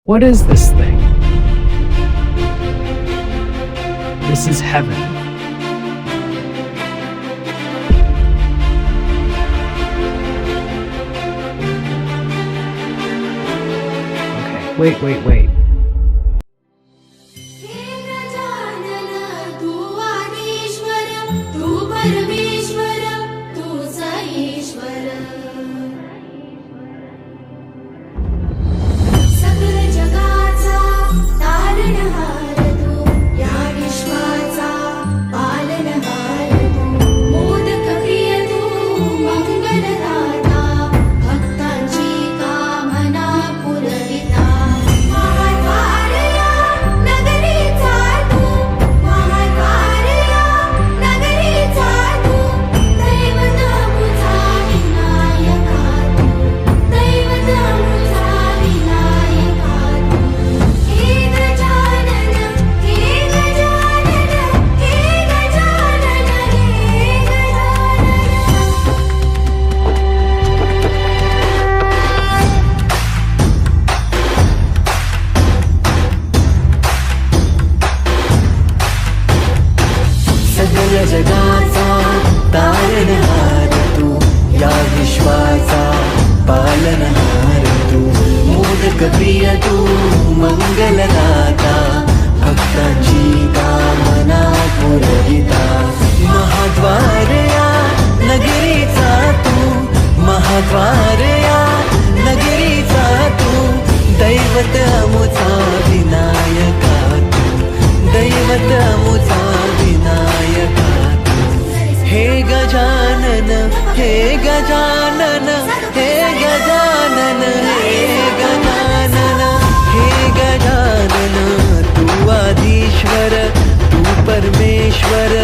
What is this thing? This is heaven. Okay, wait. जगाचा तारणहार तू, या विश्वाचा पालनहार तू, मोदक प्रिय तू, मंगलदाता, भक्तांची कामना पुरविता, महाद्वार या नगरीचा तू, महाद्वार या नगरीचा तू, दैवत अमुचा विनायका तू, दैवत अमुचा विनायका तू. हे गजानन, हे गजानन, हे गजानन, हे गजानन, हे गजानन, तू आदिश्वर, तू परमेश्वर,